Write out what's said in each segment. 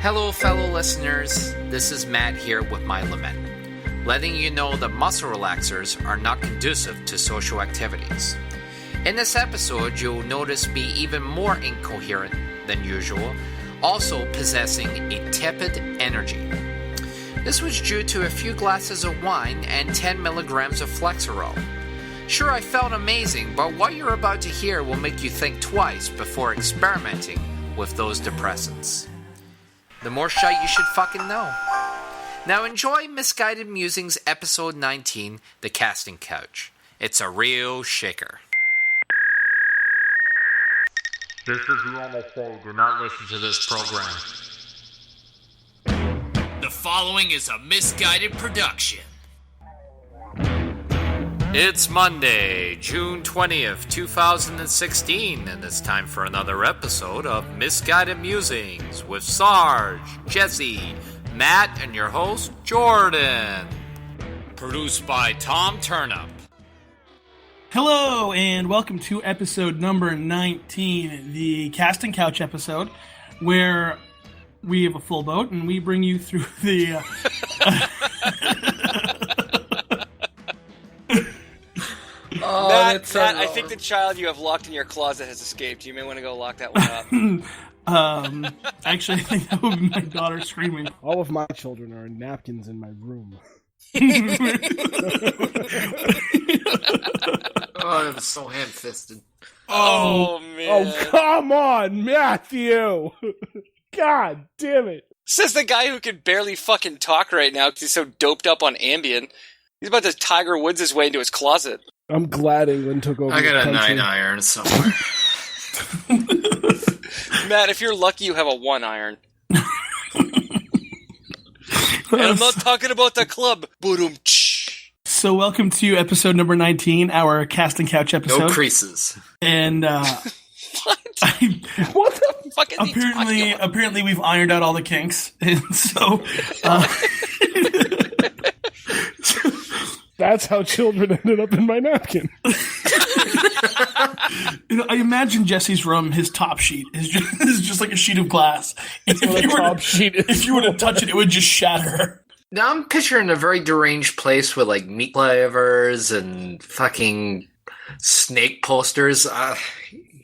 Hello, fellow listeners. This is Matt here with my lament, letting you know that muscle relaxers are not conducive to social activities. In this episode, you'll notice me even more incoherent than usual, also possessing a tepid energy. This was due to a few glasses of wine and 10 milligrams of Flexerol. Sure, I felt amazing, but what you're about to hear will make you think twice before experimenting with those depressants. The more shite you should fucking know. Now enjoy Misguided Musings episode 19, The Casting Couch. It's a real shaker. This is the NSA. Do not listen to this program. The following is a misguided production. It's Monday, June 20th, 2016, and it's time for another episode of Misguided Musings with Sarge, Jesse, Matt, and your host, Jordan. Produced by Tom Turnup. Hello, and welcome to episode number 19, the Casting Couch episode, where we have a full boat, and we bring you through the... Matt, I think the child you have locked in your closet has escaped. You may want to go lock that one up. Actually, I think that would be my daughter screaming. All of my children are in napkins in my room. Oh, it was so ham-fisted. Oh, man. Oh, come on, Matthew! God damn it. Says the guy who can barely fucking talk right now because he's so doped up on Ambien. He's about to Tiger Woods his way into his closet. I'm glad England took over. I got the a country. 9-iron somewhere. Matt, if you're lucky, you have a 1-iron. And I'm not talking about the club. So welcome to episode number 19, our Casting Couch episode. No creases. And, What? What the Fuck is he talking about? apparently we've ironed out all the kinks. And so, That's how children ended up in my napkin. I imagine Jesse's room, his top sheet, is just like a sheet of glass. What a top sheet is. If you were to touch it, it would just shatter. Now I'm picturing a very deranged place with like meat clavers and fucking snake posters.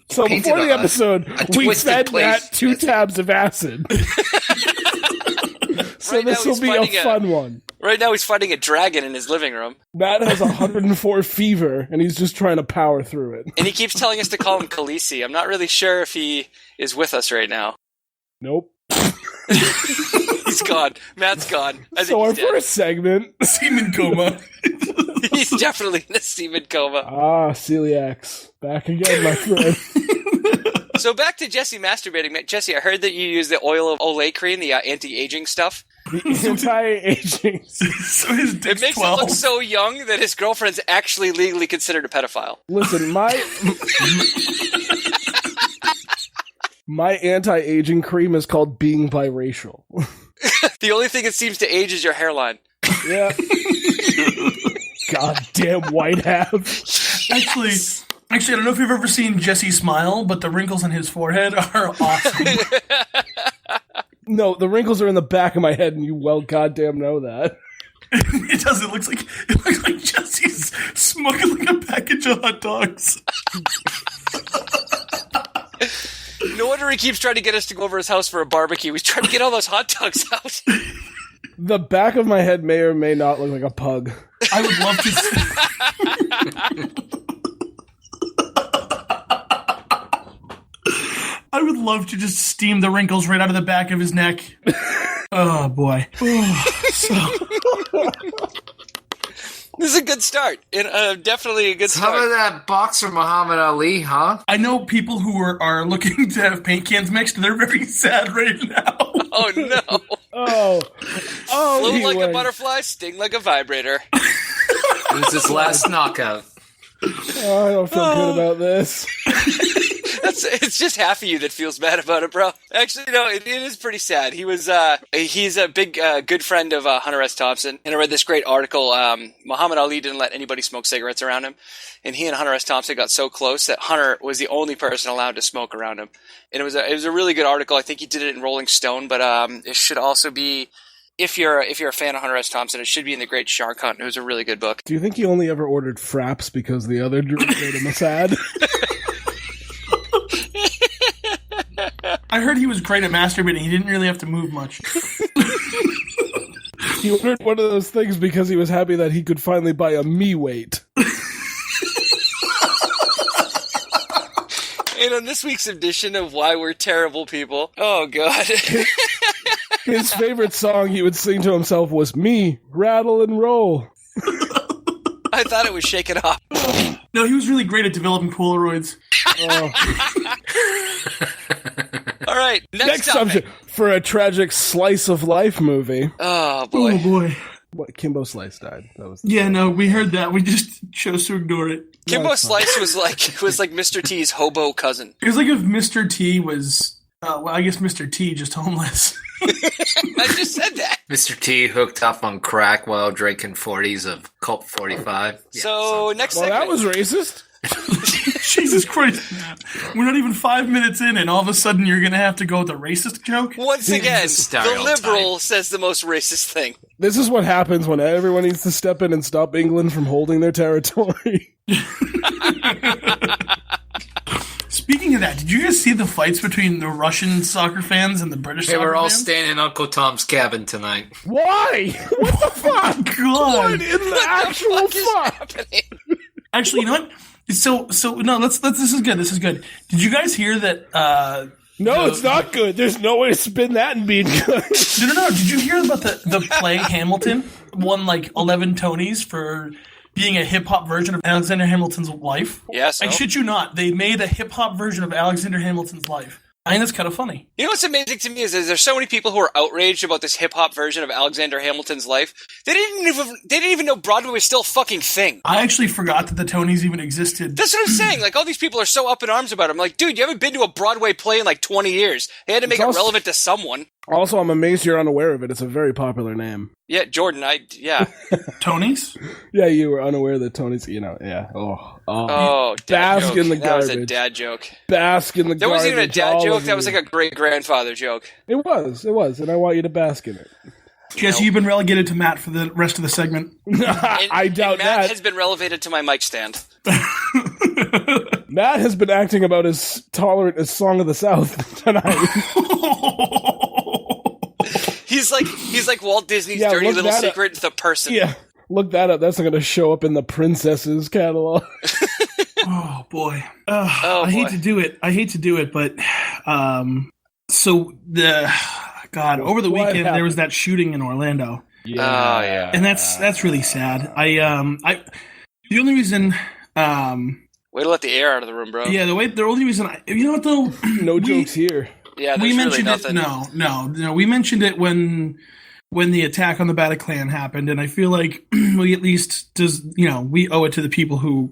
So before the episode, we fed Matt 2 tabs of acid. So Right this now will be a fun one. Right now he's fighting a dragon in his living room. Matt has 104 fever, and he's just trying to power through it. And he keeps telling us to call him Khaleesi. I'm not really sure if he is with us right now. Nope. He's gone. Matt's gone. I think So our he's dead. first segment... Semen coma. He's definitely in a semen coma. celiacs. Back again, my friend. So back to Jesse masturbating. Jesse, I heard that you use the oil of Olay cream, the anti-aging stuff. The anti-aging... So his It dick's makes 12. it look so young that his girlfriend's actually legally considered a pedophile. Listen, my anti-aging cream is called being biracial. The only thing that seems to age is your hairline. Yeah. Goddamn white half. Actually, I don't know if you've ever seen Jesse smile, but the wrinkles on his forehead are awesome. No, the wrinkles are in the back of my head, and you well goddamn know that. It does. It looks like Jesse's smuggling a package of hot dogs. No wonder he keeps trying to get us to go over his house for a barbecue. He's trying to get all those hot dogs out. The back of my head may or may not look like a pug. I would love to. I would love to just steam the wrinkles right out of the back of his neck. Oh boy. This is a good start. And definitely a good How start. about that boxer Muhammad Ali, huh? I know people who are looking to have paint cans mixed. They're very sad right now. Oh no. Oh, Float he like a went. butterfly, sting like a vibrator. It was his last knockout. Oh, I don't feel good about this. It's just half of you that feels bad about it, bro. Actually, no, it is pretty sad. He's a big, good friend of Hunter S. Thompson, and I read this great article. Muhammad Ali didn't let anybody smoke cigarettes around him, and he and Hunter S. Thompson got so close that Hunter was the only person allowed to smoke around him. And it was a really good article. I think he did it in Rolling Stone, but it should also be, if you're a fan of Hunter S. Thompson, it should be in The Great Shark Hunt. It was a really good book. Do you think he only ever ordered fraps because the other drink made him sad? I heard he was great at masturbating. He didn't really have to move much. He ordered one of those things because he was happy that he could finally buy a me weight. And on this week's edition of Why We're Terrible People, oh god. His favorite song he would sing to himself was Me, Rattle and Roll. I thought it was Shake It Off. No, he was really great at developing Polaroids. All right, next subject for a tragic slice of life movie. Oh boy. Oh boy. What, Kimbo Slice died. That was no, we heard that. We just chose to ignore it. Kimbo Slice was like Mr. T's hobo cousin. It was like if Mr. T was, I guess Mr. T just homeless. I just said that. Mr. T hooked up on crack while drinking 40s of Colt 45. So next segment. That was racist. Jesus Christ, Matt. We're not even 5 minutes in, and all of a sudden you're going to have to go with a racist joke? Once again, the liberal says the most racist thing. This is what happens when everyone needs to step in and stop England from holding their territory. Speaking of that, did you guys see the fights between the Russian soccer fans and the British soccer fans? They were all staying in Uncle Tom's cabin tonight. Why? What the fuck? God. What in the actual fuck? Actually, you know what? So no, let's this is good. This is good. Did you guys hear that No, it's not good. There's no way to spin that and be good. No. Did you hear about the play Hamilton won like 11 Tonys for being a hip-hop version of Alexander Hamilton's life? Yes. I shit you not. They made a hip-hop version of Alexander Hamilton's life. I think that's kind of funny. You know what's amazing to me is there's so many people who are outraged about this hip-hop version of Alexander Hamilton's life. They didn't even know Broadway was still a fucking thing. I actually forgot that the Tonys even existed. That's what I'm saying. Like, all these people are so up in arms about it. I'm like, dude, you haven't been to a Broadway play in like 20 years. They had to make it relevant to someone. Also, I'm amazed you're unaware of it. It's a very popular name. Yeah, Jordan, yeah. Tonys? Yeah, you were unaware that Tony's, yeah. Oh, bask in the garbage. That was a dad joke. Bask in the garbage. That wasn't even a dad joke. That was like a great-grandfather joke. It was, and I want you to bask in it. Jesse, you've been relegated to Matt for the rest of the segment. I doubt Matt that. has been relegated to my mic stand. Matt has been acting about as tolerant as Song of the South tonight. He's like Walt Disney's Dirty Little Secret, the person. Yeah, look that up. That's not going to show up in the Princesses catalog. Oh boy. I hate to do it, but over the weekend there was that shooting in Orlando. Yeah. Oh yeah. And that's really sad. The only reason way to let the air out of the room, bro. Yeah, the only reason you know what though? No jokes here. Yeah, we mentioned really it. No. We mentioned it when the attack on the Bataclan happened, and I feel like we at least we owe it to the people who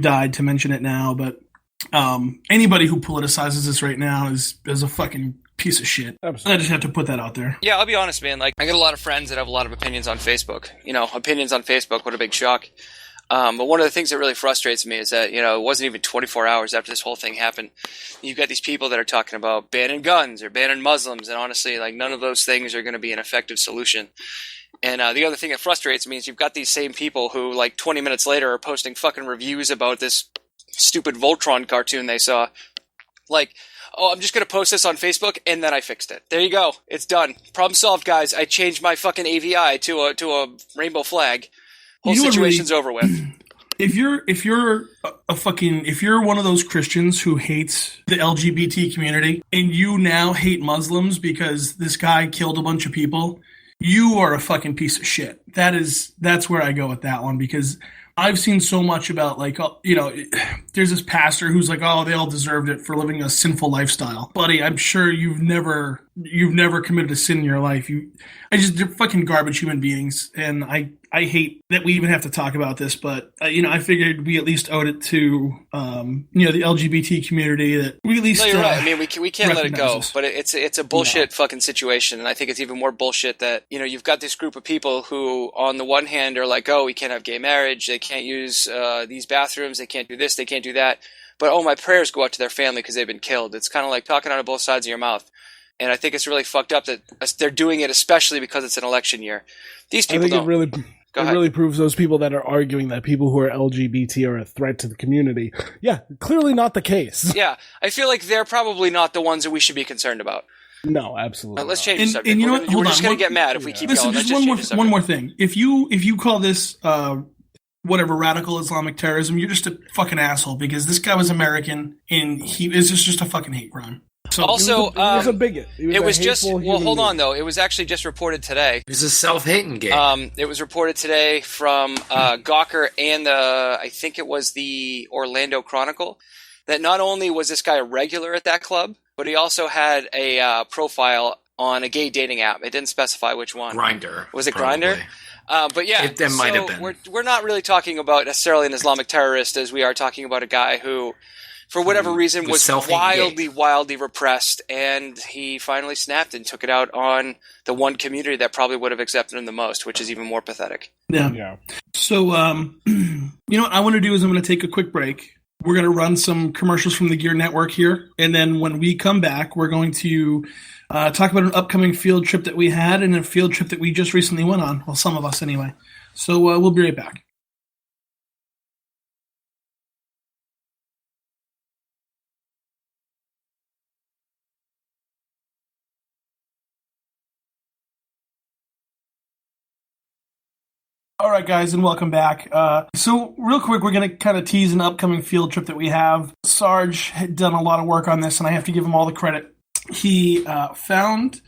died to mention it now. But anybody who politicizes this right now is a fucking piece of shit. Absolutely. I just have to put that out there. Yeah, I'll be honest, man. Like, I got a lot of friends that have a lot of opinions on Facebook. Opinions on Facebook. What a big shock. But one of the things that really frustrates me is that, it wasn't even 24 hours after this whole thing happened. You've got these people that are talking about banning guns or banning Muslims, and honestly, like, none of those things are going to be an effective solution. And the other thing that frustrates me is you've got these same people who, like, 20 minutes later are posting fucking reviews about this stupid Voltron cartoon they saw. Like, oh, I'm just going to post this on Facebook, and then I fixed it. There you go. It's done. Problem solved, guys. I changed my fucking AVI to a rainbow flag. Whole situation's over with. If you're one of those Christians who hates the LGBT community and you now hate Muslims because this guy killed a bunch of people, you are a fucking piece of shit. That's where I go with that one, because I've seen so much about, like, there's this pastor who's like, oh, they all deserved it for living a sinful lifestyle. Buddy, I'm sure you've never committed a sin in your life. They're fucking garbage human beings, and I I hate that we even have to talk about this, but I figured we at least owed it to the LGBT community that we at least. No, you're right. I mean, we can't let it go, this. but it's a bullshit fucking situation, and I think it's even more bullshit that you've got this group of people who, on the one hand, are like, oh, we can't have gay marriage, they can't use these bathrooms, they can't do this, they can't do that, but oh, my prayers go out to their family because they've been killed. It's kind of like talking out of both sides of your mouth. And I think it's really fucked up that they're doing it, especially because it's an election year. These people don't. It really proves those people that are arguing that people who are LGBT are a threat to the community. Yeah, clearly not the case. Yeah, I feel like they're probably not the ones that we should be concerned about. No, absolutely. Let's change the subject. And you know what? We're just going to get mad if we keep going. Listen, just one more thing. If you call this whatever radical Islamic terrorism, you're just a fucking asshole because this guy was American and he is just a fucking hate crime. So also, he was a bigot. It was just hold on though. It was actually just reported today. He's a self-hating gay. It was reported today from Gawker and I think it was the Orlando Chronicle, that not only was this guy a regular at that club, but he also had a profile on a gay dating app. It didn't specify which one. Grindr. Was it Grindr? But yeah, it might have been. We're not really talking about necessarily an Islamic terrorist, as we are talking about a guy who, for whatever reason, was wildly repressed, and he finally snapped and took it out on the one community that probably would have accepted him the most, which is even more pathetic. Yeah. So, what I want to do is I'm going to take a quick break. We're going to run some commercials from the Gear Network here, and then when we come back, we're going to talk about an upcoming field trip that we had and a field trip that we just recently went on. Well, some of us anyway. So we'll be right back. All right, guys, and welcome back. So real quick, we're going to kind of tease an upcoming field trip that we have. Sarge had done a lot of work on this, and I have to give him all the credit. He found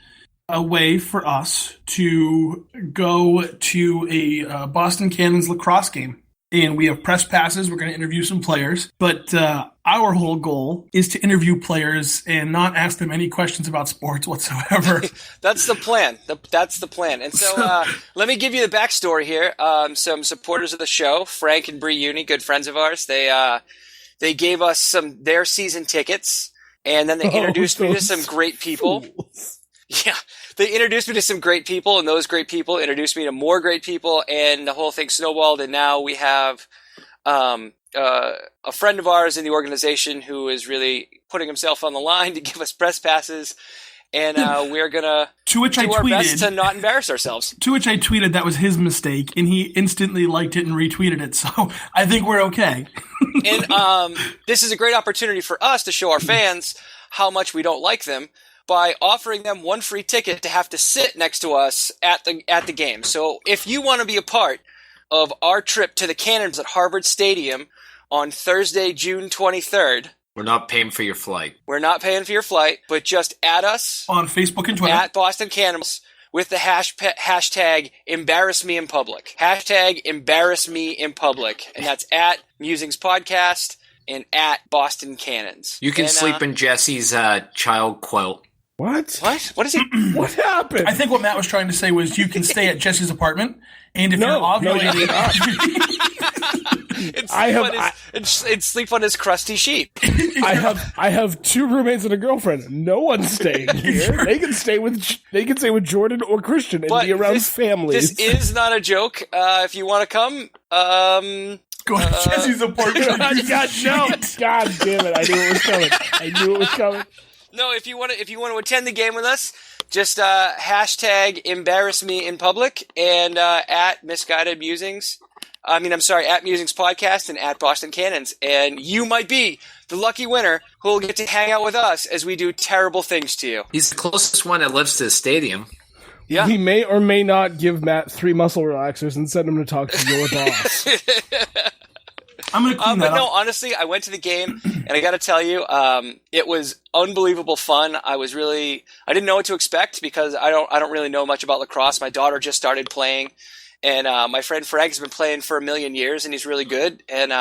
a way for us to go to a Boston Cannons lacrosse game. And we have press passes. We're going to interview some players. But our whole goal is to interview players and not ask them any questions about sports whatsoever. That's the plan. That's the plan. And so let me give you the backstory here. Some supporters of the show, Frank and Bree Uni, good friends of ours, they gave us their season tickets, and then they introduced me to some great people. Yeah, they introduced me to some great people, and those great people introduced me to more great people, and the whole thing snowballed, and now we have a friend of ours in the organization who is really putting himself on the line to give us press passes, and we're going to do our best to not embarrass ourselves. To which I tweeted that was his mistake, and he instantly liked it and retweeted it, so I think we're okay. And this is a great opportunity for us to show our fans how much we don't like them, by offering them one free ticket to have to sit next to us at the game. So if you want to be a part of our trip to the Cannons at Harvard Stadium on Thursday, June 23rd. We're not paying for your flight. We're not paying for your flight, but just add us on Facebook and Twitter at Boston Cannons with the hashtag embarrass me in public. Hashtag embarrass me in public. And that's at Musings Podcast and at Boston Cannons. You can sleep in Jesse's child quilt. What? What is he? What happened? I think what Matt was trying to say was you can stay at Jesse's apartment, and if you're ovulating, and sleep on his crusty sheet. I have two roommates and a girlfriend. No one's staying here. They can stay with Jordan or Christian and be around families. This is not a joke. If you want to come, go to Jesse's apartment. God damn it! I knew it was coming. No, if you want to attend the game with us, just hashtag embarrass me in public and at Misguided Musings. At Musings Podcast and at Boston Cannons, and you might be the lucky winner who will get to hang out with us as we do terrible things to you. He's the closest one that lives to the stadium. Yeah, he may or may not give Matt 3 muscle relaxers and send him to talk to your boss. I'm going to clean that up. No, honestly, I went to the game, and I got to tell you, it was unbelievable fun. I didn't know what to expect because I don't really know much about lacrosse. My daughter just started playing, and my friend Frank has been playing for a million years, and he's really good. And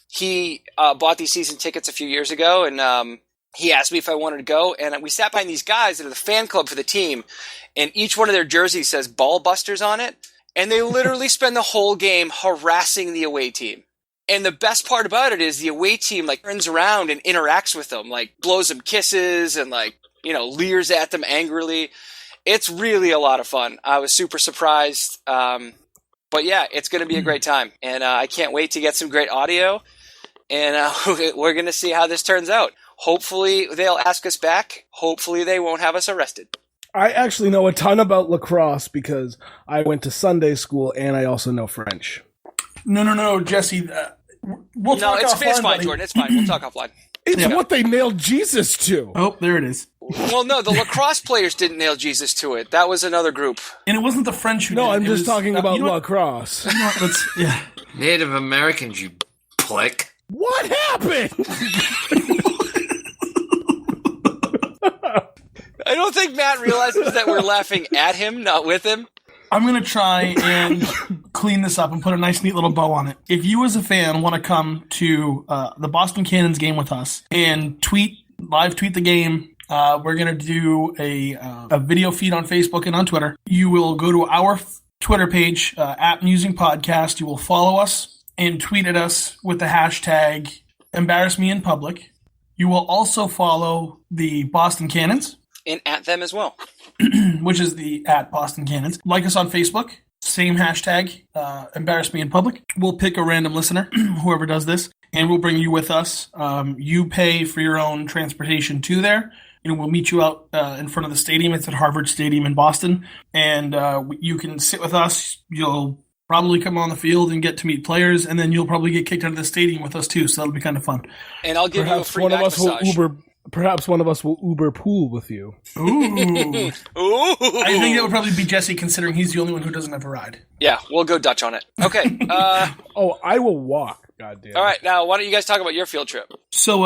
he bought these season tickets a few years ago, and he asked me if I wanted to go, and we sat behind these guys that are the fan club for the team, and each one of their jerseys says Ball Busters on it. And they literally spend the whole game harassing the away team. And the best part about it is the away team like turns around and interacts with them, like blows them kisses and like, leers at them angrily. It's really a lot of fun. I was super surprised. But yeah, it's going to be a great time. And I can't wait to get some great audio. And we're going to see how this turns out. Hopefully they'll ask us back. Hopefully they won't have us arrested. I actually know a ton about lacrosse because I went to Sunday school and I also know French. No, Jesse. We'll talk it's offline, fine, buddy. Jordan. It's fine. We'll talk offline. It's what they nailed Jesus to. Oh, there it is. Well, no, the lacrosse players didn't nail Jesus to it. That was another group. And it wasn't the French who did. I'm just talking about lacrosse. Native Americans, you plick. What happened? I don't think Matt realizes that we're laughing at him, not with him. I'm going to try and clean this up and put a nice, neat little bow on it. If you as a fan want to come to the Boston Cannons game with us and live tweet the game, we're going to do a video feed on Facebook and on Twitter. You will go to our Twitter page, at Musing Podcast. You will follow us and tweet at us with the hashtag Embarrass Me in Public. You will also follow the Boston Cannons. And at them as well. Which is the at Boston Cannons. Like us on Facebook. Same hashtag, Embarrass Me in Public. We'll pick a random listener, whoever does this, and we'll bring you with us. You pay for your own transportation to there. We'll meet you out in front of the stadium. It's at Harvard Stadium in Boston. And you can sit with us. You'll probably come on the field and get to meet players, and then you'll probably get kicked out of the stadium with us too, so that'll be kind of fun. And I'll give you a free back massage. Perhaps one of us will Uber pool with you. Ooh. I think that would probably be Jesse, considering he's the only one who doesn't have a ride. Yeah, we'll go Dutch on it. Okay. I will walk. Goddamn. All right, now why don't you guys talk about your field trip? So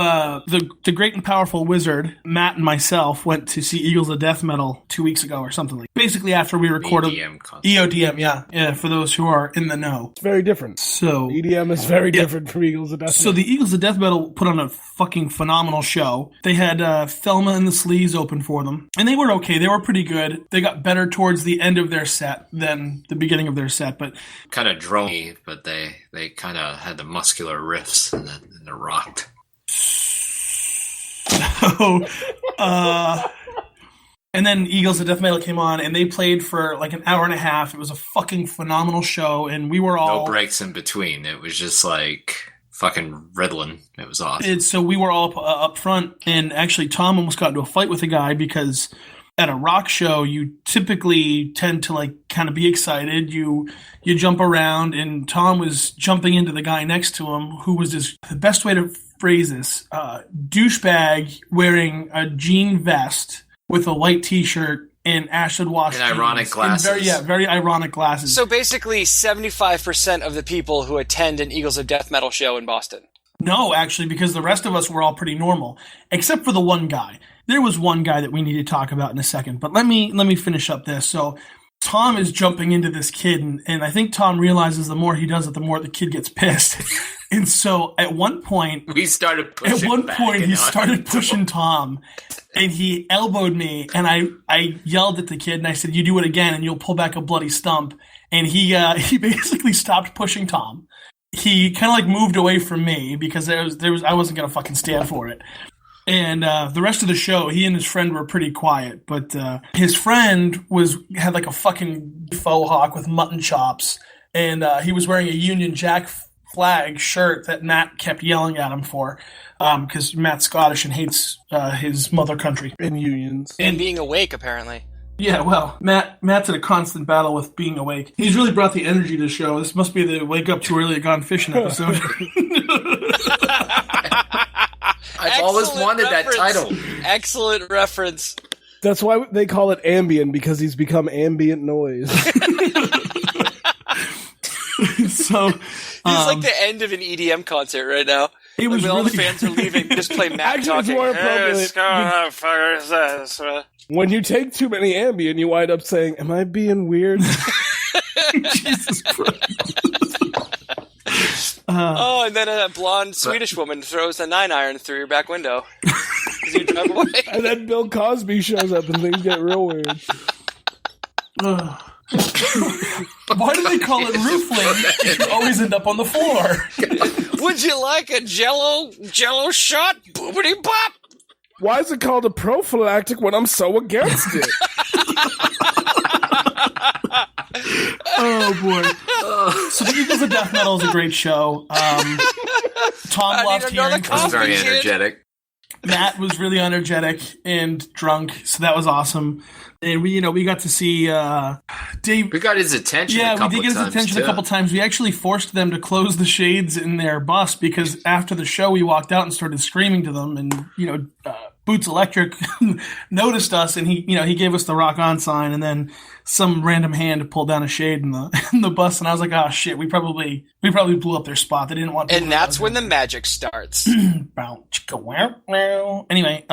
the great and powerful wizard, Matt and myself, went to see Eagles of Death Metal 2 weeks ago or something like that. Basically after we recorded EODM, yeah, for those who are in the know. It's very different. So EDM is very different from Eagles of Death Metal. So the Eagles of Death Metal put on a fucking phenomenal show. They had Thelma and the Sleaze open for them, and they were okay. They were pretty good. They got better towards the end of their set than the beginning of their set, but kind of droney, but they kind of had the muscular riffs and the rock. So, and then Eagles of Death Metal came on, and they played for like an hour and a half. It was a fucking phenomenal show, and we were all... No breaks in between. It was just like fucking riddling. It was awesome. So we were all up front, and actually Tom almost got into a fight with a guy because at a rock show, you typically tend to like kind of be excited. You jump around, and Tom was jumping into the guy next to him, who was the best way to phrase this, douchebag wearing a jean vest with a white t-shirt and acid wash and ironic glasses. Very ironic glasses. So basically 75% of the people who attend an Eagles of Death Metal show in Boston. No, actually, because the rest of us were all pretty normal, except for the one guy. There was one guy that we need to talk about in a second, but let me finish up this. So Tom is jumping into this kid, and I think Tom realizes the more he does it, the more the kid gets pissed. And so at one point, he started pushing Tom, and he elbowed me, and I yelled at the kid, and I said, "You do it again, and you'll pull back a bloody stump." And he basically stopped pushing Tom. He kind of like moved away from me because I wasn't gonna fucking stand for it. And the rest of the show, he and his friend were pretty quiet, but his friend had like a fucking faux hawk with mutton chops, and he was wearing a Union Jack flag shirt that Matt kept yelling at him for, because Matt's Scottish and hates his mother country and unions and being awake apparently. Yeah, well, Matt's in a constant battle with being awake. He's really brought the energy to the show. This must be the wake up too early at Gone Fishing episode. I've always wanted that title. Excellent reference. That's why they call it ambient, because he's become ambient noise. So he's like the end of an EDM concert right now. It was all the fans are leaving. Just play Matt talking. More appropriate. When you take too many Ambien, you wind up saying, "Am I being weird?" Jesus Christ. And then a blonde Swedish woman throws a 9-iron through your back window as you drive away. And then Bill Cosby shows up and things get real weird. Why do they call it roofling? You always end up on the floor. Would you like a jello shot? Boobity bop! Why is it called a prophylactic when I'm so against it? Oh, boy. So The Eagles of Death Metal is a great show. Tom loved hearing it. Was very energetic. Matt was really energetic and drunk, so that was awesome. And we got to see Dave. We got his attention. Yeah, we did get his attention too. a couple times. We actually forced them to close the shades in their bus because after the show, we walked out and started screaming to them. And Boots Electric noticed us, and he gave us the rock on sign. And then some random hand pulled down a shade in the bus, and I was like, oh shit, we probably blew up their spot. They didn't want. And that's when the magic starts. Anyway,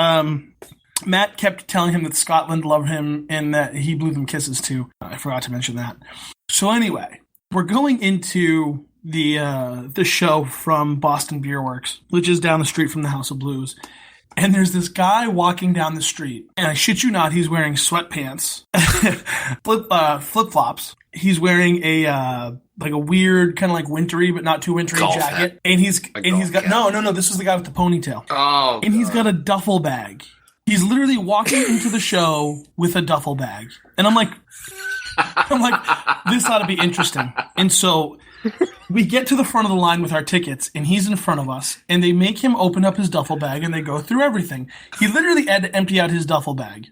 Matt kept telling him that Scotland loved him and that he blew them kisses too. I forgot to mention that. So anyway, we're going into the show from Boston Beer Works, which is down the street from the House of Blues. And there's this guy walking down the street, and I shit you not, he's wearing sweatpants, flip-flops. He's wearing a weird kind of like wintry but not too wintry jacket, hat. And he's got no. This is the guy with the ponytail. Oh, and he's got a duffel bag. He's literally walking into the show with a duffel bag, and I'm like, this ought to be interesting. And so we get to the front of the line with our tickets, and he's in front of us, and they make him open up his duffel bag, and they go through everything. He literally had to empty out his duffel bag.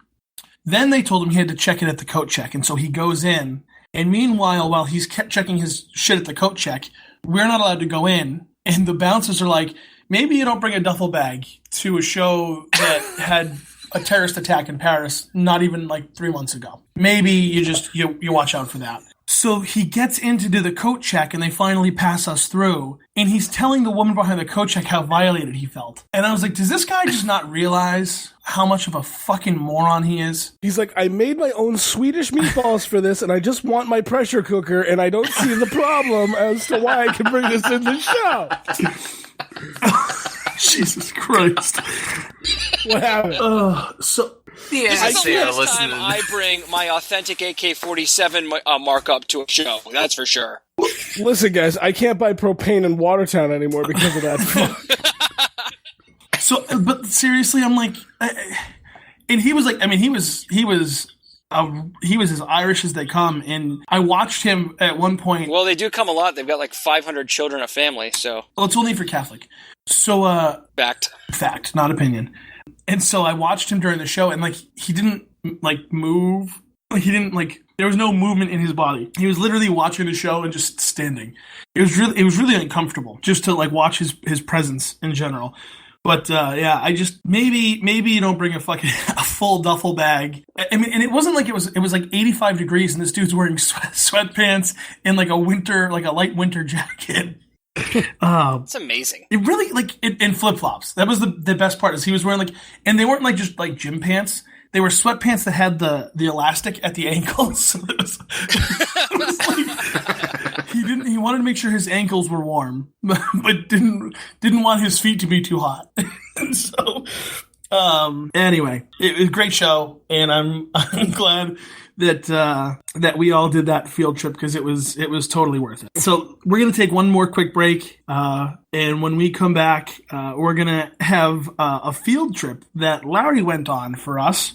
Then they told him he had to check it at the coat check, and so he goes in. And meanwhile, while he's kept checking his shit at the coat check, we're not allowed to go in. And the bouncers are like, maybe you don't bring a duffel bag to a show that had a terrorist attack in Paris not even like 3 months ago. Maybe you watch out for that. So he gets in to do the coat check, and they finally pass us through. And he's telling the woman behind the coat check how violated he felt. And I was like, does this guy just not realize how much of a fucking moron he is? He's like, I made my own Swedish meatballs for this, and I just want my pressure cooker, and I don't see the problem as to why I can bring this in the show. Jesus Christ. What happened? This is the first time I bring my authentic AK-47 markup to a show. That's for sure. Listen, guys, I can't buy propane in Watertown anymore because of that. So, but seriously, I'm like, and he was like, I mean, he was as Irish as they come, and I watched him at one point. Well, they do come a lot. They've got like 500 children a family, so. Well, it's only for Catholic. So, fact, not opinion. And so I watched him during the show, and like he didn't like move. Like he didn't like. There was no movement in his body. He was literally watching the show and just standing. It was really uncomfortable just to like watch his presence in general. But yeah, I just maybe you don't bring a full duffel bag. I mean, and it wasn't like it was like 85 degrees, and this dude's wearing sweatpants and like a light winter jacket. It's amazing. It really in flip flops. That was the best part is he was wearing and they weren't just gym pants. They were sweatpants that had the elastic at the ankles. It was he wanted to make sure his ankles were warm, but didn't want his feet to be too hot. And so anyway, it was a great show, and I'm glad that we all did that field trip because it was totally worth it. So we're gonna take one more quick break, and when we come back, we're gonna have a field trip that Larry went on for us,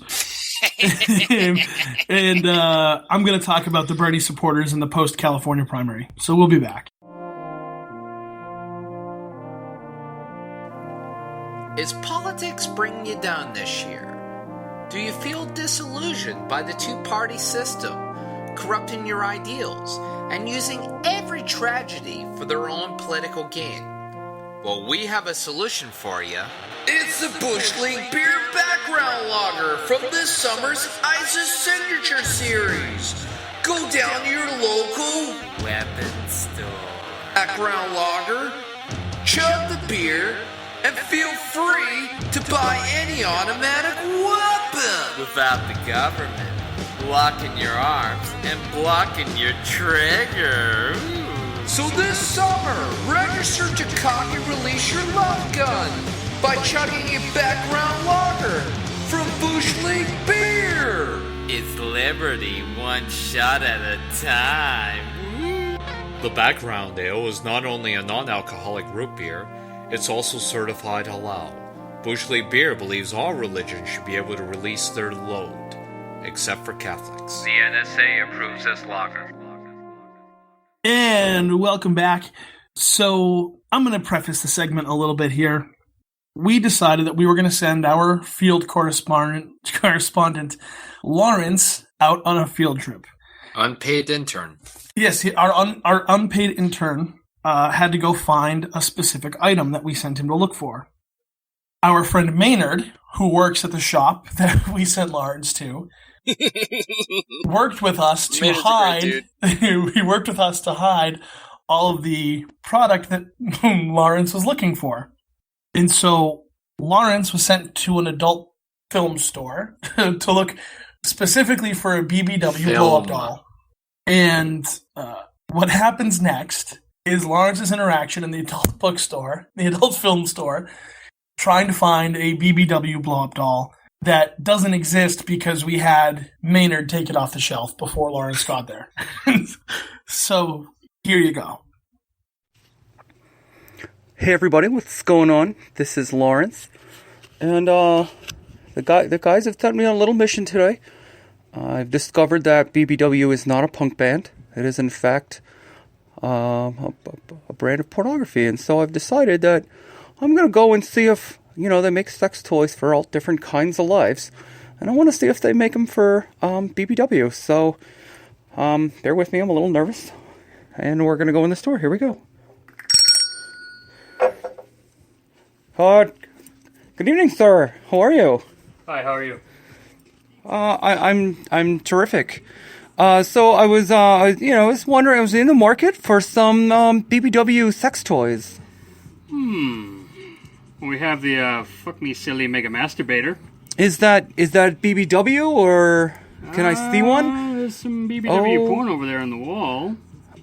and I'm gonna talk about the Bernie supporters in the post-California primary. So we'll be back. Is politics bringing you down this year? Do you feel disillusioned by the two-party system, corrupting your ideals, and using every tragedy for their own political gain? Well, we have a solution for you. It's the Bush League Beer Background Lager from this summer's ISIS Signature Series. Go down to your local weapons store. Background Lager, chug the beer, and feel free to buy any automatic weapon without the government locking your arms and blocking your trigger. Ooh. So this summer, register to cock and release your love gun by chugging a background lager from Bush League Beer. It's lit liberty one shot at a time. The background ale is not only a non-alcoholic root beer, it's also certified halal. Bush League Beer believes all religions should be able to release their load, except for Catholics. The NSA approves this lager. And welcome back. So I'm going to preface the segment a little bit here. We decided that we were going to send our field correspondent Lawrence out on a field trip. Unpaid intern. Yes, our unpaid intern had to go find a specific item that we sent him to look for. Our friend Maynard, who works at the shop that we sent Lawrence to, worked with us to hide. He worked with us to hide all of the product that Lawrence was looking for. And so Lawrence was sent to an adult film store to look specifically for a BBW blow-up doll. And what happens next is Lawrence's interaction in the adult bookstore, the adult film store, trying to find a BBW blow-up doll that doesn't exist because we had Maynard take it off the shelf before Lawrence got there. So, here you go. Hey everybody, what's going on? This is Lawrence, and the guys have sent me on a little mission today. I've discovered that BBW is not a punk band. It is in fact a brand of pornography, and so I've decided that I'm gonna go and see if they make sex toys for all different kinds of lives, and I want to see if they make them for BBW. So bear with me, I'm a little nervous, and we're gonna go in the store. Here we go. Good evening, sir. How are you? Hi, how are you? I'm terrific. So I was wondering, I was in the market for some BBW sex toys. We have the Fuck Me Silly Mega Masturbator. Is that BBW, or can I see one? There's some BBW porn over there on the wall.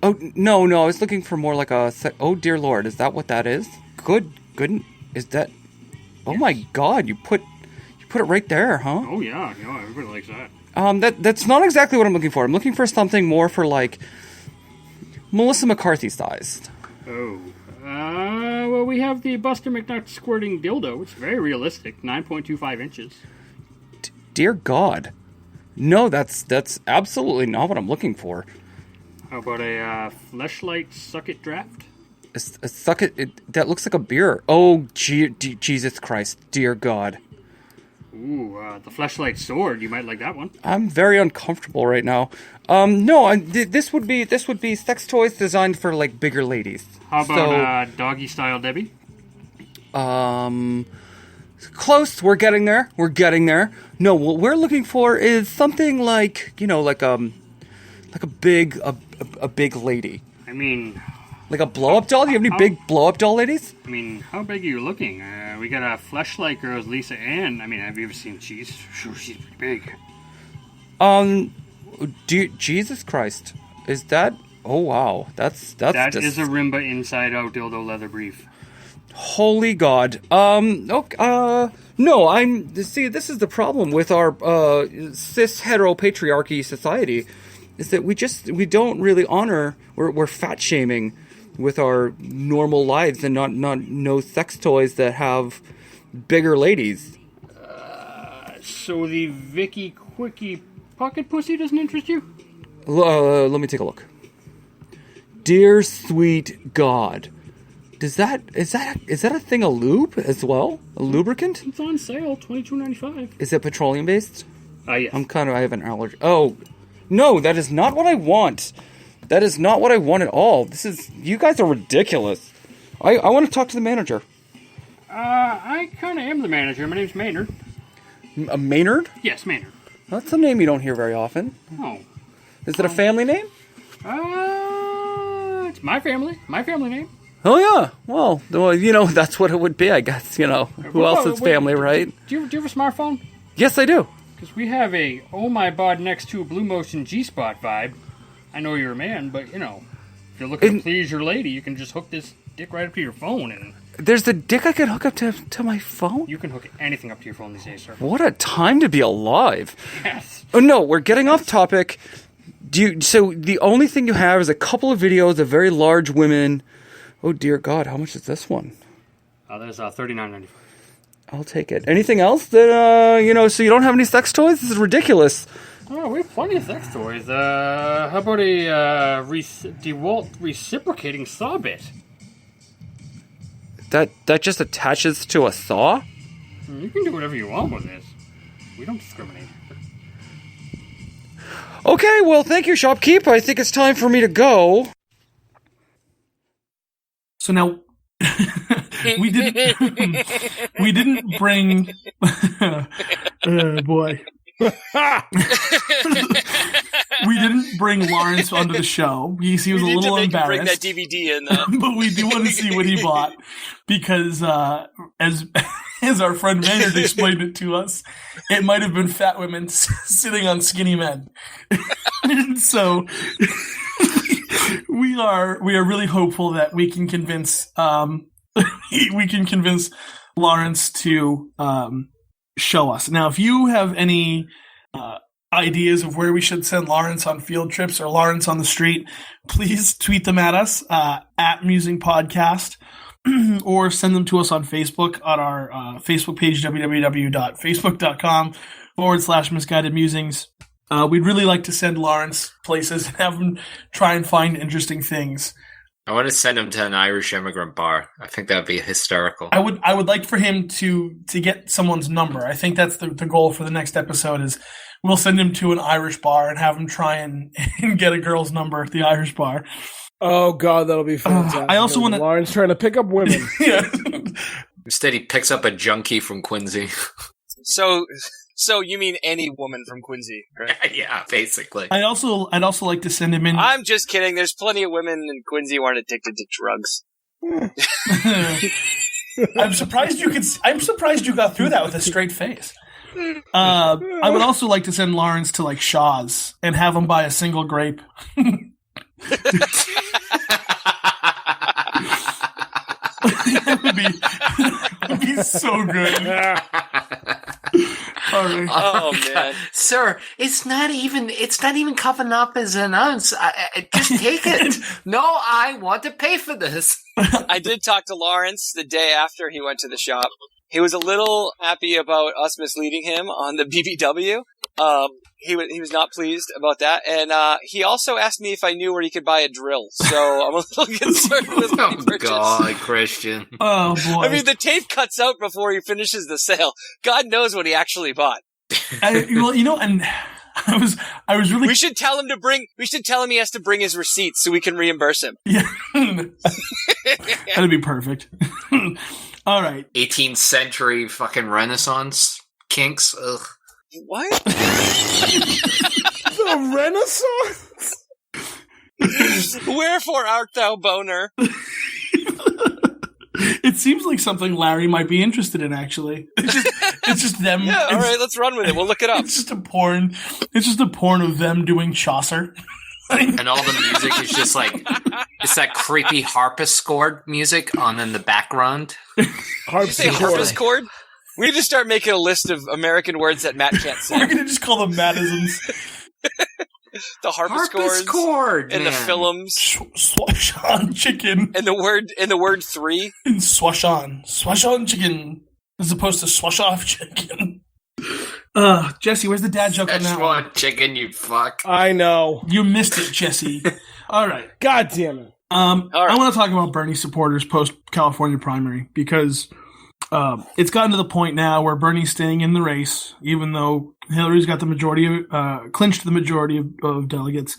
Oh, no, I was looking for more like a... Oh, dear Lord, is that what that is? Good... Is that... Oh yes. My God, you put it right there, huh? Oh, yeah, everybody likes that. That's not exactly what I'm looking for. I'm looking for something more for, like, Melissa McCarthy sized. Oh. Well, we have the Buster McNutt squirting dildo. It's very realistic, 9.25 inches. Dear God. No, that's absolutely not what I'm looking for. How about a Fleshlight Suck-It Draft? A Suck-It... That looks like a beer. Oh, Jesus Christ. Dear God. Ooh, the Fleshlight Sword. You might like that one. I'm very uncomfortable right now. No, this would be sex toys designed for, like, bigger ladies. How about Doggy Style Debbie? Close. We're getting there. No, what we're looking for is something like, like a big lady. I mean... Like a blow-up doll? Do you have any big blow-up doll ladies? I mean, how big are you looking? We got a Fleshlight Girls, Lisa Ann. I mean, have you ever seen... She's pretty big. Jesus Christ. Is that... Oh, wow. That is a Rimba inside-out dildo leather brief. Holy God. No, See, this is the problem with our cis heteropatriarchy society, is that we don't really honor... We're fat-shaming with our normal lives and not no sex toys that have bigger ladies. So the Vicky Quickie pocket pussy doesn't interest you? Let me take a look. Dear sweet God, is that a thing of lube as well? A lubricant? It's on sale, $22.95. Is it petroleum based? Yes. I have an allergy. Oh, no, that is not what I want. That is not what I want at all. You guys are ridiculous. I want to talk to the manager. I kind of am the manager. My name's Maynard. Maynard? Yes, Maynard. That's a name you don't hear very often. Oh. Is it a family name? It's my family. My family name. Oh, yeah. Well, that's what it would be, I guess. Who else is family, right? Do you have a smartphone? Yes, I do. Because we have a oh my bod next to a Blue Motion G-Spot vibe. I know you're a man, but, if you're looking to please your lady, you can just hook this dick right up to your phone. There's the dick I could hook up to my phone? You can hook anything up to your phone these days, sir. What a time to be alive. Yes. Oh, no, we're getting off topic. So the only thing you have is a couple of videos of very large women. Oh, dear God, how much is this one? There's $39.95. I'll take it. Anything else that, so you don't have any sex toys? This is ridiculous. Oh, we have plenty of sex toys. How about a DeWalt reciprocating saw bit? That just attaches to a saw? You can do whatever you want with it. We don't discriminate. Okay, well, thank you, shopkeep. I think it's time for me to go. So now, we didn't bring. Oh boy. We didn't bring Lawrence onto the show. He was a little embarrassed. Bring that DVD in, though. But we do want to see what he bought because, as our friend Maynard explained it to us, it might have been fat women sitting on skinny men. And so we are really hopeful that we can convince Lawrence to show us. Now, if you have any ideas of where we should send Lawrence on field trips or Lawrence on the street, please tweet them at us at Musing Podcast, or send them to us on Facebook on our Facebook page, www.facebook.com/Misguided Musings. We'd really like to send Lawrence places and have him try and find interesting things. I want to send him to an Irish immigrant bar. I think that would be hysterical. I would like for him to get someone's number. I think that's the goal for the next episode is we'll send him to an Irish bar and have him try and get a girl's number at the Irish bar. Oh, God, that'll be fantastic. I also want to... Lawrence trying to pick up women. Yeah. Instead, he picks up a junkie from Quincy. So you mean any woman from Quincy, right? Yeah, basically. I'd also like to send him in... I'm just kidding. There's plenty of women in Quincy who aren't addicted to drugs. I'm surprised you got through that with a straight face. I would also like to send Lawrence to like Shaw's and have him buy a single grape. That would be so good. All right. Oh man, sir, it's not even coming up as an ounce. Just take it. No, I want to pay for this. I did talk to Lawrence the day after he went to the shop. He was a little happy about us misleading him on the BBW. He was not pleased about that, and he also asked me if I knew where he could buy a drill. So I'm a little concerned with what he purchased. God, Christian! Oh boy! I mean, the tape cuts out before he finishes the sale. God knows what he actually bought. And I was really. We should tell him he has to bring his receipts so we can reimburse him. Yeah, that'd be perfect. All right. 18th century fucking Renaissance kinks. Ugh. What? The Renaissance? Wherefore art thou, boner? It seems like something Larry might be interested in, actually. It's just them. Yeah, all right, let's run with it. We'll look it up. It's just a porn of them doing Chaucer. And all the music is just like, it's that creepy harpsichord music on in the background. Did you say harpsichord? We need to start making a list of American words that Matt can't say. We're going to just call them Mattisms. The harpsichords and man. the films. Swash on chicken. And the word three. And swash on chicken. As opposed to swash off chicken. Jesse, where's the dad joke on that one? Chicken, you fuck. I know. You missed it, Jesse. All right. God damn it. I want to talk about Bernie supporters post-California primary because it's gotten to the point now where Bernie's staying in the race, even though Hillary's got the majority, clinched the majority of delegates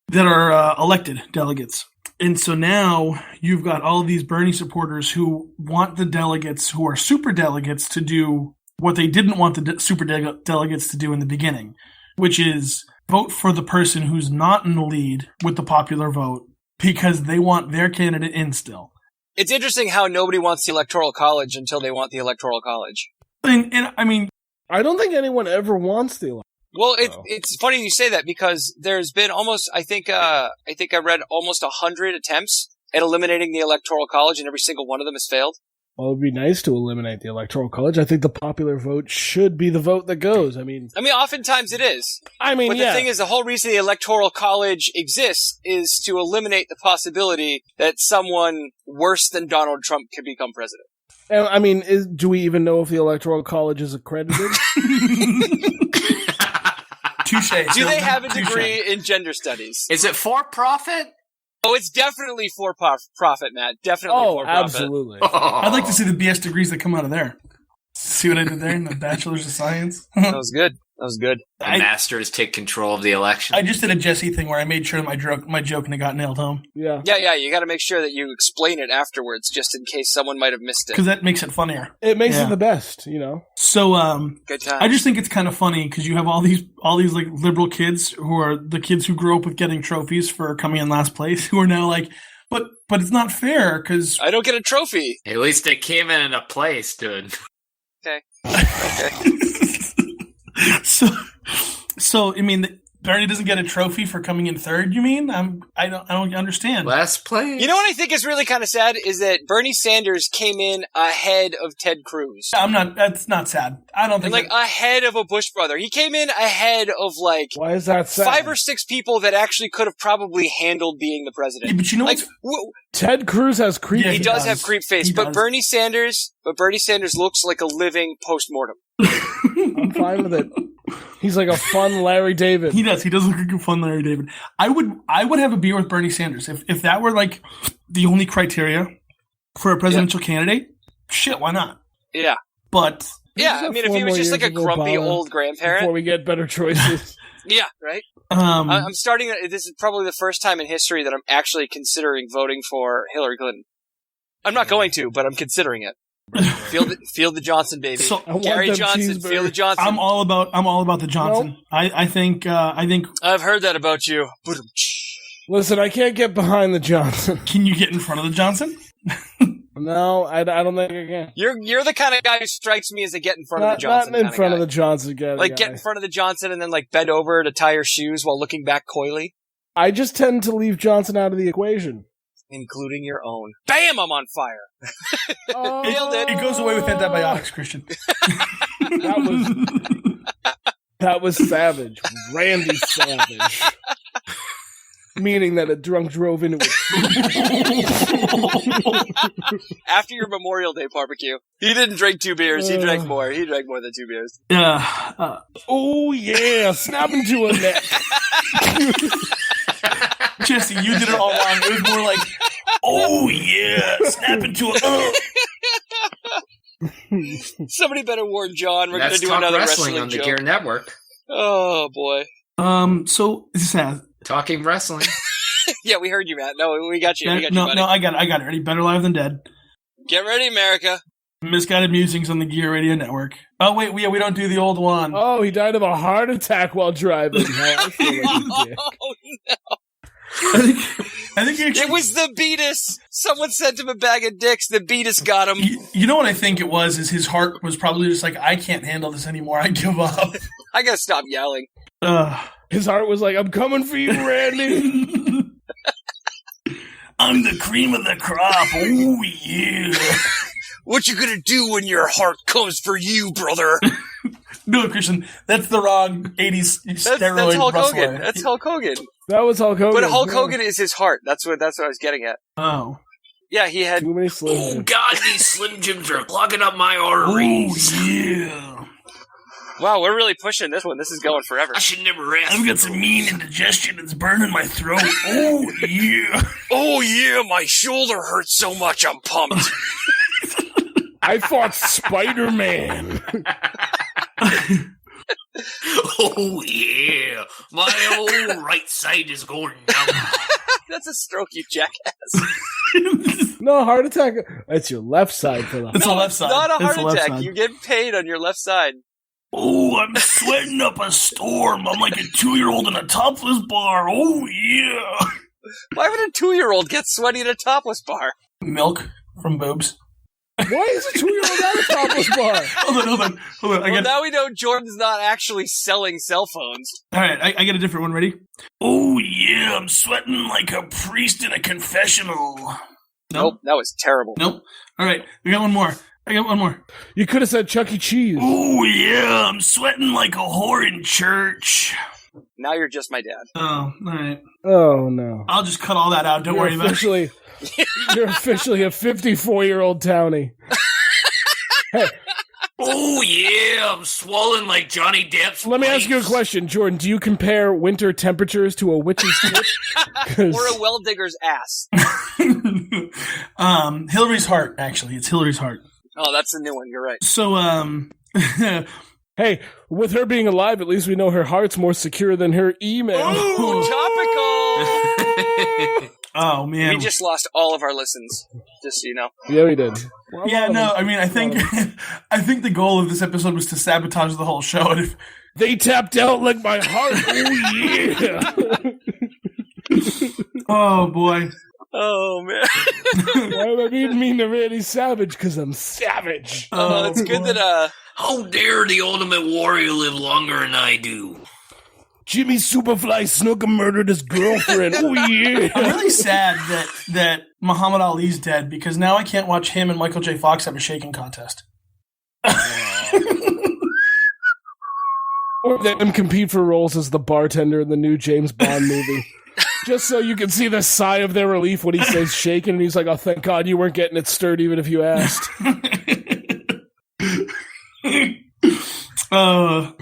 that are elected delegates. And so now you've got all of these Bernie supporters who want the delegates who are super delegates to do what they didn't want the super delegates to do in the beginning, which is vote for the person who's not in the lead with the popular vote because they want their candidate in still. It's interesting how nobody wants the Electoral College until they want the Electoral College. And I mean, I don't think anyone ever wants the Electoral. Well, it's funny you say that because there's been almost, I think I read almost 100 attempts and eliminating the Electoral College, and every single one of them has failed? Well, it would be nice to eliminate the Electoral College. I think the popular vote should be the vote that goes. I mean, oftentimes it is. But the thing is, the whole reason the Electoral College exists is to eliminate the possibility that someone worse than Donald Trump could become president. I mean, do we even know if the Electoral College is accredited? Touche. Do they have a degree in gender studies? Is it for profit? Oh, it's definitely for profit, Matt. Definitely for profit. Absolutely. I'd like to see the BS degrees that come out of there. See what I did there in the Bachelor's of Science? That was good. The masters take control of the election. I just did a Jesse thing where I made sure my joke and it got nailed home. Yeah. Yeah, you gotta make sure that you explain it afterwards, just in case someone might have missed it. Because that makes it funnier. It makes it the best, you know? So, good times. I just think it's kind of funny because you have all these like liberal kids who are the kids who grew up with getting trophies for coming in last place who are now like, but it's not fair because I don't get a trophy. At least they came in a place, dude. Okay. So I mean, Bernie doesn't get a trophy for coming in third. You mean? I don't understand. Last place. You know what I think is really kind of sad is that Bernie Sanders came in ahead of Ted Cruz. That's not sad. I don't think ahead of a Bush brother. He came in ahead of why is that sad? 5 or 6 people that actually could have probably handled being the president. Yeah, but you know Ted Cruz has creep. He does have creep face, but Bernie Sanders looks like a living postmortem. I'm fine with it. He's like a fun Larry David. He does look like a fun Larry David. I would have a beer with Bernie Sanders if that were like the only criteria for a presidential candidate. Shit, why not? Yeah. But yeah, I mean, if he was just like a grumpy old grandparent, before we get better choices. Yeah, right. I'm starting. This is probably the first time in history that I'm actually considering voting for Hillary Clinton. I'm not going to, but I'm considering it. Feel the Johnson, baby. So, Gary Johnson, feel the Johnson. I'm all about the Johnson. Nope. I think I've heard that about you. Listen, I can't get behind the Johnson. Can you get in front of the Johnson? No, I don't think I can. You're the kind of guy who strikes me as a get in front of the Johnson. Not in front of the Johnson guy. Like get in front of the Johnson and then like bend over to tie your shoes while looking back coyly. I just tend to leave Johnson out of the equation. Including your own. Bam! I'm on fire. Nailed it. It goes away with antibiotics, Christian. That was savage. Randy Savage. Meaning that a drunk drove into it. After your Memorial Day barbecue, he didn't drink 2 beers. He drank more. He drank more than 2 beers. Oh yeah, snap into a neck. Jesse, you did it all wrong. It was more like, oh yeah, snap into a. Somebody better warn John. We're going to do another wrestling on the joke. Gear Network. Oh boy. So this is sad. Talking wrestling. Yeah, we heard you, Matt. No, we got you. No, I got it. Ready? Better Live Than Dead. Get ready, America. Misguided Musings on the Gear Radio Network. Oh wait, we don't do the old one. Oh, he died of a heart attack while driving. I feel like a dick. Oh no. I think it was the Beatus. Someone sent him a bag of dicks. The Beatus got him. You know what I think it was? Is his heart was probably just like, I can't handle this anymore. I give up. I gotta stop yelling. His heart was like, I'm coming for you, Randy. I'm the cream of the crop. Oh yeah. What you gonna do when your heart comes for you, brother? No, Christian, that's the wrong 80s steroid That's Hulk wrestler. Hogan. That's Hulk Hogan. That was Hulk Hogan. But Hulk Hogan is his heart. That's what I was getting at. Oh. Yeah, he had too many Slim Jims. Oh God, these Slim Jims are clogging up my arteries. Oh yeah. Wow, we're really pushing this one. This is going forever. I should never ask. I've got some mean indigestion. It's burning my throat. Oh yeah. Oh yeah, my shoulder hurts so much. I'm pumped. I fought Spider-Man. Oh yeah, my old right side is going numb. That's a stroke, you jackass. No, heart attack. That's your left side, fella. It's the left side. Not a It's heart the left attack. side. You get paid on your left side. Oh, I'm sweating up a storm. I'm like a 2-year-old in a topless bar. Oh yeah. Why would a 2-year-old get sweaty in a topless bar? Milk from boobs. Why is a 2-year-old at a topless bar? Hold on. Well, now we know Jordan's not actually selling cell phones. All right, I got a different one. Ready? Oh, yeah, I'm sweating like a priest in a confessional. Nope, that was terrible. Nope. All right, I got one more. You could have said Chuck E. Cheese. Oh, yeah, I'm sweating like a whore in church. Now you're just my dad. Oh, all right. Oh, no. I'll just cut all that out. Don't worry about it. You're officially a 54-year-old townie. Hey. Oh, yeah, I'm swollen like Johnny Depp's Let me ask you a question, Jordan. Do you compare winter temperatures to a witch's tit? Or a well digger's ass? Hillary's heart, actually. It's Hillary's heart. Oh, that's a new one. You're right. So, hey, with her being alive, at least we know her heart's more secure than her email. Ooh, topical! Oh, man. We just lost all of our listens, just so you know. Yeah, we did. Yeah, no, I mean, I think the goal of this episode was to sabotage the whole show. And if they tapped out like my heart. Oh, yeah. Oh, boy. Oh, man. Why am I being mean to Randy Savage? Because I'm savage. It's good that, How dare the Ultimate Warrior live longer than I do? Jimmy Superfly Snuka murdered his girlfriend. Oh, yeah. I'm really sad that Muhammad Ali's dead, because now I can't watch him and Michael J. Fox have a shaking contest. Or them compete for roles as the bartender in the new James Bond movie. Just so you can see the sigh of their relief when he says shaking, and he's like, oh, thank God you weren't getting it stirred even if you asked. I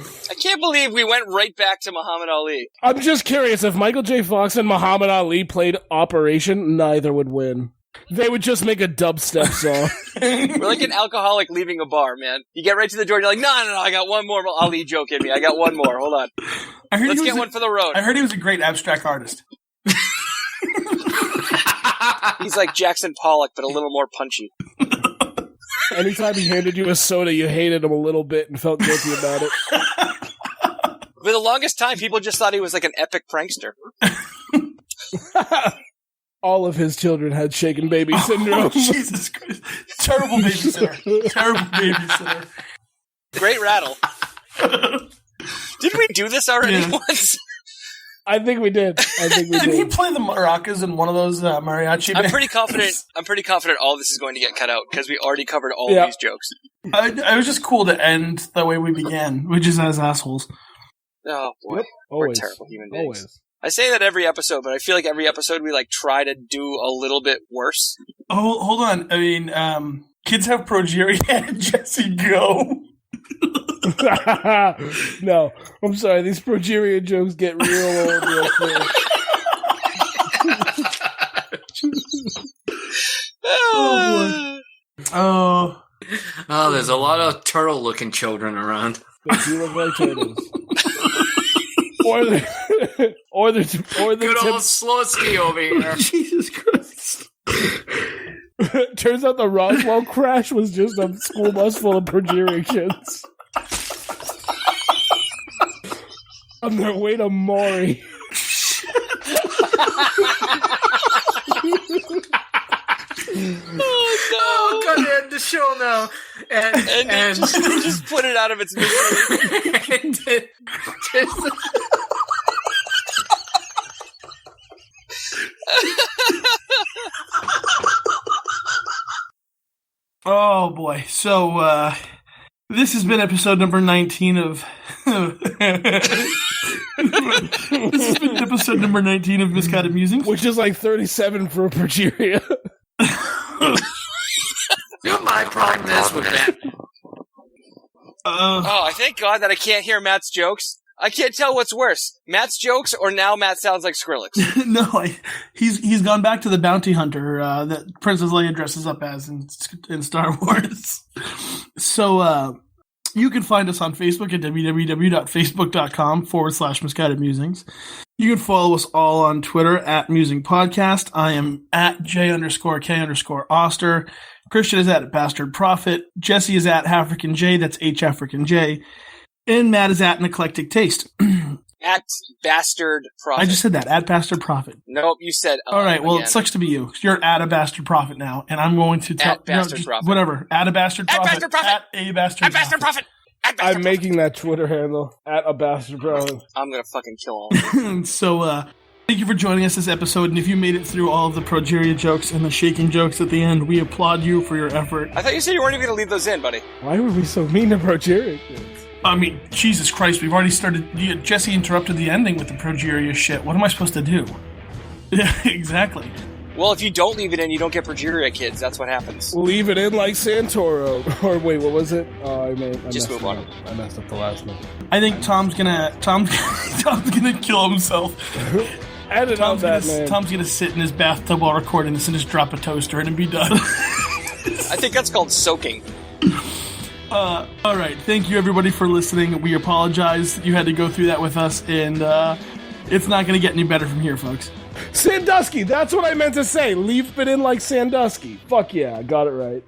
can't believe we went right back to Muhammad Ali. I'm just curious, if Michael J. Fox and Muhammad Ali played Operation, neither would win. They would just make a dubstep song. We're like an alcoholic leaving a bar, man. You get right to the door, and you're like, no, I got one more Ali joke in me. I got one more. Hold on. Let's get one for the road. I heard he was a great abstract artist. He's like Jackson Pollock, but a little more punchy. Anytime he handed you a soda, you hated him a little bit and felt guilty about it. For the longest time, people just thought he was like an epic prankster. All of his children had shaken baby syndrome. Oh, Jesus Christ. Terrible babysitter. Great rattle. Did we do this already once? I think we did. Didn't he play the maracas in one of those mariachi bands? I'm pretty confident all this is going to get cut out because we already covered all of these jokes. It was just cool to end the way we began, which is as assholes. Oh boy, yep. We're terrible human beings. Always. I say that every episode, but I feel like every episode we like try to do a little bit worse. Oh, hold on. I mean, kids have progeria. Jesse, go. No, I'm sorry. These progeria jokes get real old real quick. Oh, boy. Oh, there's a lot of turtle-looking children around. They do look like turtles. or the good old Slowski over here. Jesus Christ. Turns out the Roswell crash was just a school bus full of progeria kids. On their way to Maury. Oh, gotta end the show now. And just put it out of its misery. Oh boy. So this has been episode number 19 of Misguided Musings, which is like 37 for progeria. My problem is with that. I thank God that I can't hear Matt's jokes. I can't tell what's worse, Matt's jokes or now Matt sounds like Skrillex. No, he's gone back to the bounty hunter that Princess Leia dresses up as in Star Wars. So you can find us on Facebook at www.facebook.com/Misguided Musings. You can follow us all on Twitter at Musing Podcast. I am at J_K_Oster. Christian is at Bastard Prophet. Jesse is at African J. That's H African J. And Matt is at An Eclectic Taste. At Bastard Prophet. I just said that, at Bastard Prophet. Nope, you said. All right, well, again. it sucks to be you. You're at a Bastard Prophet now, and I'm going to tell. At Bastard Prophet. Whatever. At a Bastard Prophet. Bastard Prophet. At a Bastard At Bastard Prophet. At Bastard I'm making that Twitter handle, at a bastard prophet. I'm gonna fucking kill all of you. So, thank you for joining us this episode, and if you made it through all of the progeria jokes and the shaking jokes at the end, we applaud you for your effort. I thought you said you weren't even gonna leave those in, buddy. Why were we so mean to progeria kids? I mean, Jesus Christ, we've already started. Jesse interrupted the ending with the progeria shit. What am I supposed to do? Yeah, exactly. Well, if you don't leave it in, you don't get progeria kids. That's what happens. Leave it in like Santoro. Or wait, what was it? I Just move on. I messed up the last one. I think Tom's gonna kill himself. Edit out that name. Tom's gonna sit in his bathtub while recording this and just drop a toaster in and be done. I think that's called soaking. Alright, thank you everybody for listening. We apologize that you had to go through that with us, and it's not gonna get any better from here, folks. Sandusky, that's what I meant to say. Leave it in like Sandusky. Fuck yeah, I got it right.